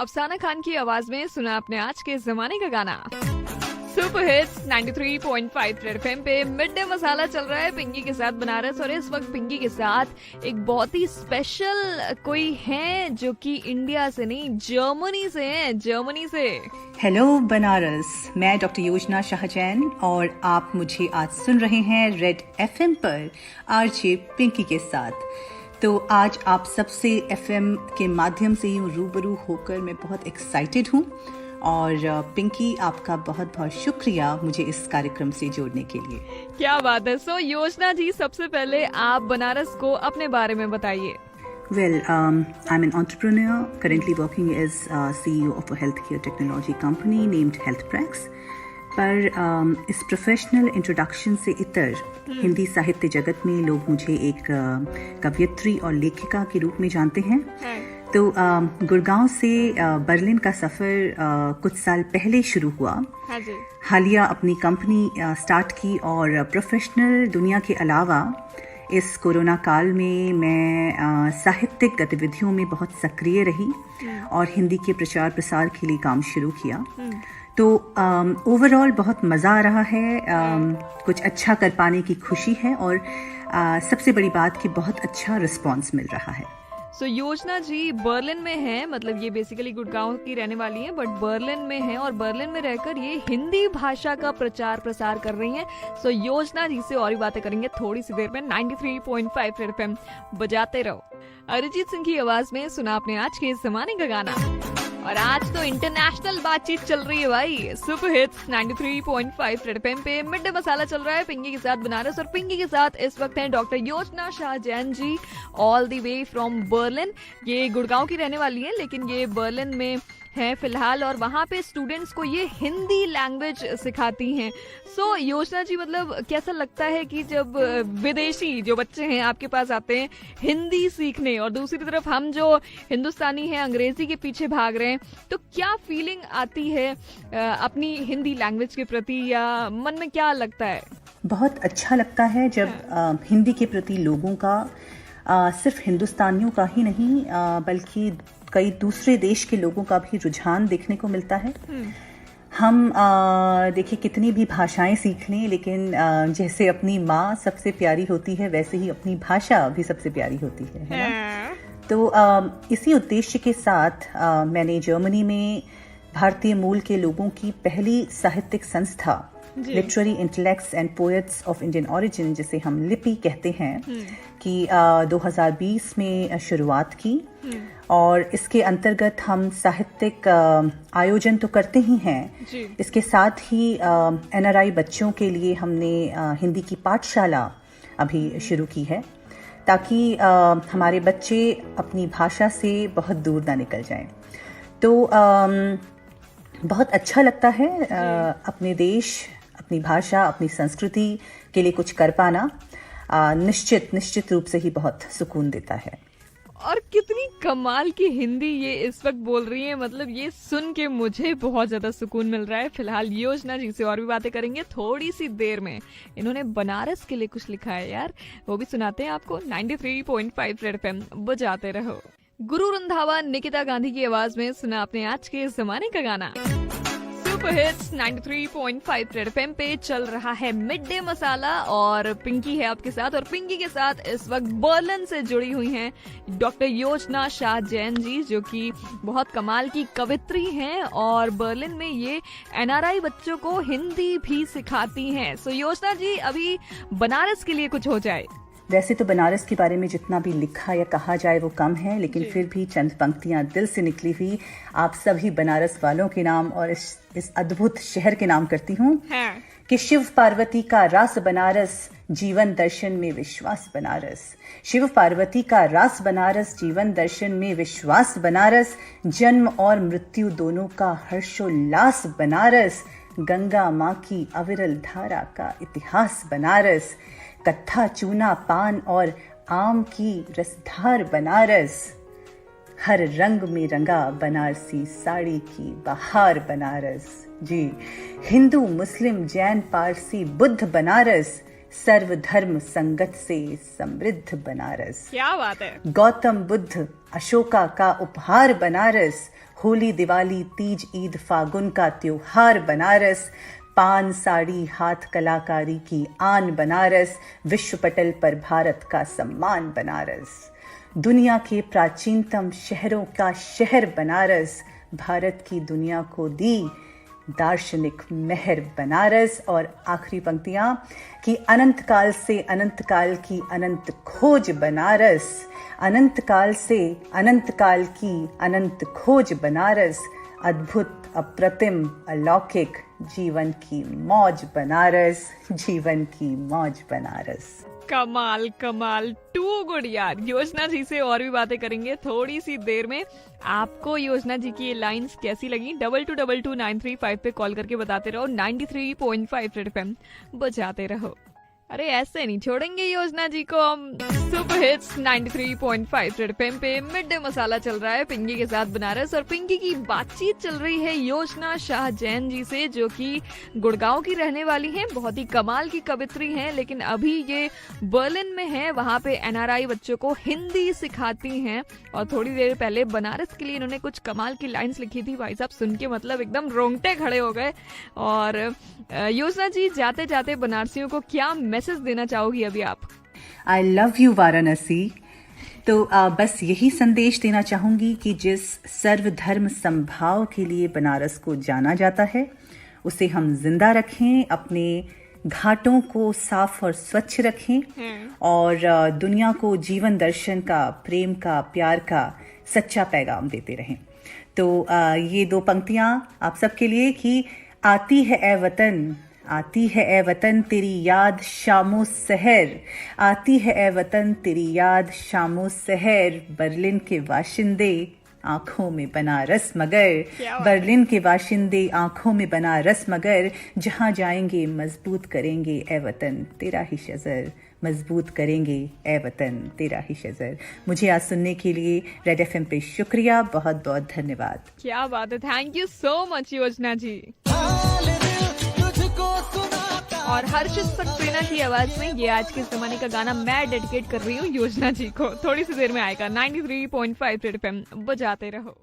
अफसाना खान की आवाज में सुना आपने आज के जमाने का गाना। सुपर हिट्स 93.5 रेड एफएम पे मिड डे मसाला चल रहा है पिंकी के साथ बनारस। और इस वक्त पिंकी के साथ एक बहुत ही स्पेशल कोई है जो कि इंडिया से नहीं जर्मनी से है, जर्मनी से। हेलो बनारस, मैं डॉक्टर योजना शाह जैन और आप मुझे आज सुन रहे हैं रेड एफएम पर आरजे पिंकी के साथ। तो आज आप सबसे एफएम के माध्यम से यूं रूबरू होकर मैं बहुत एक्साइटेड हूं और पिंकी आपका बहुत बहुत शुक्रिया मुझे इस कार्यक्रम से जोड़ने के लिए। क्या बात है। सो योजना जी, सबसे पहले आप बनारस को अपने बारे में बताइए। Well, I'm an entrepreneur currently working as CEO of a healthcare technology company named HealthPrax. पर इस प्रोफेशनल इंट्रोडक्शन से इतर हिंदी साहित्य जगत में लोग मुझे एक कवयित्री और लेखिका के रूप में जानते हैं। तो गुड़गांव से बर्लिन का सफ़र कुछ साल पहले शुरू हुआ। हालिया अपनी कंपनी स्टार्ट की और प्रोफेशनल दुनिया के अलावा इस कोरोना काल में मैं साहित्यिक गतिविधियों में बहुत सक्रिय रही और हिंदी के प्रचार प्रसार के लिए काम शुरू किया। तो ओवरऑल बहुत मज़ा आ रहा है, कुछ अच्छा कर पाने की खुशी है और सबसे बड़ी बात कि बहुत अच्छा रिस्पांस मिल रहा है। सो योजना जी बर्लिन में है, मतलब ये बेसिकली गुड़गांव की रहने वाली है बट बर्लिन में है और बर्लिन में रहकर ये हिंदी भाषा का प्रचार प्रसार कर रही हैं। सो योजना जी से और भी बातें करेंगे थोड़ी सी देर में। 93.5 रेड एफएम बजाते रहो। अरिजीत सिंह की आवाज में सुना आपने आज के जमाने का गाना। और आज तो इंटरनेशनल बातचीत चल रही है भाई। सुपर हिट्स 93.5 रेड एफएम पे मिड डे मसाला चल रहा है पिंकी के साथ बनारस। और पिंकी के साथ इस वक्त हैं doctor Yojana Shah Jain ji, all the way from Berlin. ये गुड़गांव की रहने वाली है लेकिन ये बर्लिन में है फिलहाल और वहाँ पे स्टूडेंट्स को ये हिंदी लैंग्वेज सिखाती हैं। सो योजना जी, मतलब कैसा लगता है कि जब विदेशी जो बच्चे हैं आपके पास आते हैं हिंदी सीखने और दूसरी तरफ हम जो हिंदुस्तानी हैं अंग्रेजी के पीछे भाग रहे हैं, तो क्या फीलिंग आती है अपनी हिंदी लैंग्वेज के प्रति या मन में क्या लगता है? बहुत अच्छा लगता है जब हिंदी के प्रति लोगों का सिर्फ हिंदुस्तानियों का ही नहीं बल्कि कई दूसरे देश के लोगों का भी रुझान देखने को मिलता है। हम देखिए कितनी भी भाषाएं सीख लें लेकिन जैसे अपनी माँ सबसे प्यारी होती है वैसे ही अपनी भाषा भी सबसे प्यारी होती है ना? तो इसी उद्देश्य के साथ मैंने जर्मनी में भारतीय मूल के लोगों की पहली साहित्यिक संस्था literary intellects and poets of Indian origin, जिसे हम लिपि कहते हैं, कि 2020 में शुरुआत की। और इसके अंतर्गत हम साहित्यिक आयोजन तो करते ही हैं, इसके साथ ही एनआरआई बच्चों के लिए हमने हिंदी की पाठशाला अभी शुरू की है ताकि हमारे बच्चे अपनी भाषा से बहुत दूर ना निकल जाएं। तो बहुत अच्छा लगता है अपने देश, अपनी भाषा, अपनी संस्कृति के लिए कुछ कर पाना निश्चित रूप से ही बहुत सुकून देता है। और कितनी कमाल की हिंदी ये इस वक्त बोल रही है, मतलब ये सुन के मुझे बहुत ज्यादा सुकून मिल रहा है। फिलहाल योजना जी से और भी बातें करेंगे थोड़ी सी देर में। इन्होंने बनारस के लिए कुछ लिखा है यार, वो भी सुनाते हैं आपको। 93.5 रेड एफएम बजाते रहो। गुरु रंधावा निकिता गांधी की आवाज में सुना आपने आज के जमाने का गाना। सुपर हिट्स 93.5 रेड एफएम पे चल रहा है मिड डे मसाला और पिंकी है आपके साथ। और पिंकी के साथ इस वक्त बर्लिन से जुड़ी हुई हैं डॉक्टर योजना शाह जैन जी, जो कि बहुत कमाल की कवित्री हैं और बर्लिन में ये एनआरआई बच्चों को हिंदी भी सिखाती हैं। सो योजना जी, अभी बनारस के लिए कुछ हो जाए। वैसे तो बनारस के बारे में जितना भी लिखा या कहा जाए वो कम है, लेकिन फिर भी चंद पंक्तियां दिल से निकली हुई आप सभी बनारस वालों के नाम और इस अद्भुत शहर के नाम करती हूँ कि शिव पार्वती का रास बनारस, जीवन दर्शन में विश्वास बनारस। शिव पार्वती का रास बनारस, जीवन दर्शन में विश्वास बनारस। जन्म और मृत्यु दोनों का हर्षोल्लास बनारस। गंगा माँ की अविरल धारा का इतिहास बनारस। कत्था चूना पान और आम की रसधार बनारस। हर रंग में रंगा बनारसी साड़ी की बहार बनारस। जी, हिंदू मुस्लिम जैन पारसी बुद्ध बनारस। सर्वधर्म संगत से समृद्ध बनारस। क्या बात है। गौतम बुद्ध अशोका का उपहार बनारस, होली दिवाली तीज ईद फागुन का त्योहार बनारस, पान साड़ी हाथ कलाकारी की आन बनारस, विश्व पटल पर भारत का सम्मान बनारस, दुनिया के प्राचीनतम शहरों का शहर बनारस, भारत की दुनिया को दी दार्शनिक मेहर बनारस। और आखिरी पंक्तियां कि अनंत काल से अनंत काल की अनंत खोज बनारस, अनंत काल से अनंत काल की अनंत खोज बनारस, अद्भुत अप्रतिम अलौकिक जीवन की मौज बनारस, जीवन की मौज बनारस। कमाल कमाल, टू गुड यार। योजना जी से और भी बातें करेंगे थोड़ी सी देर में। आपको योजना जी की ये लाइंस कैसी लगी? 22222935 पे कॉल करके बताते रहो। 93.5 रेड एफएम बजाते रहो। अरे ऐसे नहीं छोड़ेंगे योजना जी को हम। सुपर हिट्स 93.5 रेड एफएम पे मिड डे मसाला चल रहा है पिंकी के साथ बनारस, और पिंकी की बातचीत चल रही है योजना शाह जैन जी से, जो कि गुड़गांव की रहने वाली हैं। बहुत ही कमाल की कवित्री हैं, लेकिन अभी ये बर्लिन में है। वहाँ पे एनआरआई बच्चों को हिंदी सिखाती हैं, और थोड़ी देर पहले बनारस के लिए इन्होंने कुछ कमाल की लाइन्स लिखी थी। भाई साहब सुन के मतलब एकदम रोंगटे खड़े हो गए। और योजना जी, जाते जाते बनारसियों को क्या मैसेज देना चाहोगी अभी आप? I love you Varanasi. तो बस यही संदेश देना चाहूंगी कि जिस सर्वधर्म समभाव के लिए बनारस को जाना जाता है, उसे हम जिंदा रखें, अपने घाटों को साफ और स्वच्छ रखें, और दुनिया को जीवन दर्शन का, प्रेम का, प्यार का सच्चा पैगाम देते रहें। तो ये दो पंक्तियां आप सबके लिए कि आती है ए वतन, आती है ए वतन तेरी याद शामो सहर, आती है ए वतन तेरी याद शामो सहर, बर्लिन के वाशिंदे आंखों में बनारस मगर, बर्लिन के वाशिंदे आंखों में बनारस मगर, जहां जाएंगे मजबूत करेंगे ए वतन तेरा ही शजर, मजबूत करेंगे ए वतन तेरा ही शजर। मुझे आज सुनने के लिए रेड एफएम पे शुक्रिया, बहुत बहुत धन्यवाद। क्या बात है, थैंक यू सो मच योजना जी। और हर्षित सक्सेना की आवाज में ये आज के जमाने का गाना मैं डेडिकेट कर रही हूँ योजना जी को। थोड़ी सी देर में आएगा। 93.5 रेड एफएम बजाते रहो।